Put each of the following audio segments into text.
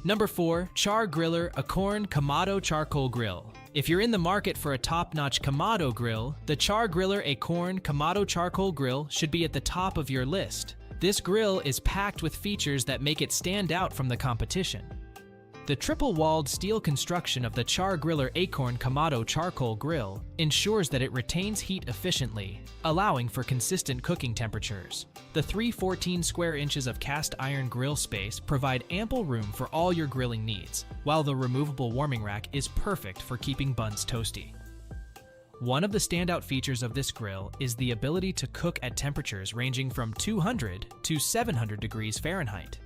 Number 4. Char-Griller Akorn Kamado Charcoal Grill. If you're in the market for a top-notch Kamado grill, the Char-Griller Akorn Kamado Charcoal Grill should be at the top of your list. This grill is packed with features that make it stand out from the competition. The triple-walled steel construction of the Char-Griller Akorn Kamado Charcoal Grill ensures that it retains heat efficiently, allowing for consistent cooking temperatures. The 314 square inches of cast iron grill space provide ample room for all your grilling needs, while the removable warming rack is perfect for keeping buns toasty. One of the standout features of this grill is the ability to cook at temperatures ranging from 200 to 700 degrees Fahrenheit.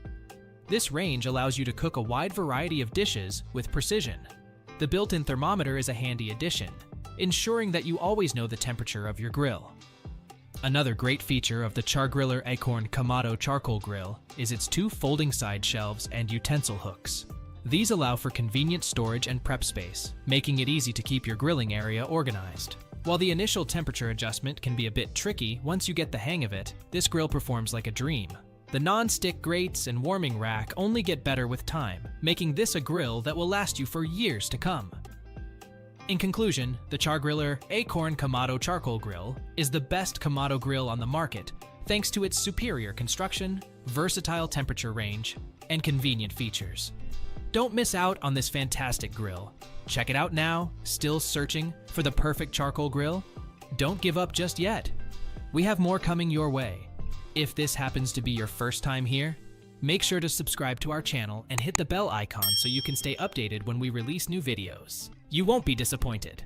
This range allows you to cook a wide variety of dishes with precision. The built-in thermometer is a handy addition, ensuring that you always know the temperature of your grill. Another great feature of the Char-Griller Akorn Kamado Charcoal Grill is its 2 folding side shelves and utensil hooks. These allow for convenient storage and prep space, making it easy to keep your grilling area organized. While the initial temperature adjustment can be a bit tricky, once you get the hang of it, this grill performs like a dream. The non-stick grates and warming rack only get better with time, making this a grill that will last you for years to come. In conclusion, the Char-Griller Akorn Kamado Charcoal Grill is the best Kamado grill on the market thanks to its superior construction, versatile temperature range, and convenient features. Don't miss out on this fantastic grill. Check it out now. Still searching for the perfect charcoal grill? Don't give up just yet. We have more coming your way. If this happens to be your first time here, make sure to subscribe to our channel and hit the bell icon so you can stay updated when we release new videos. You won't be disappointed.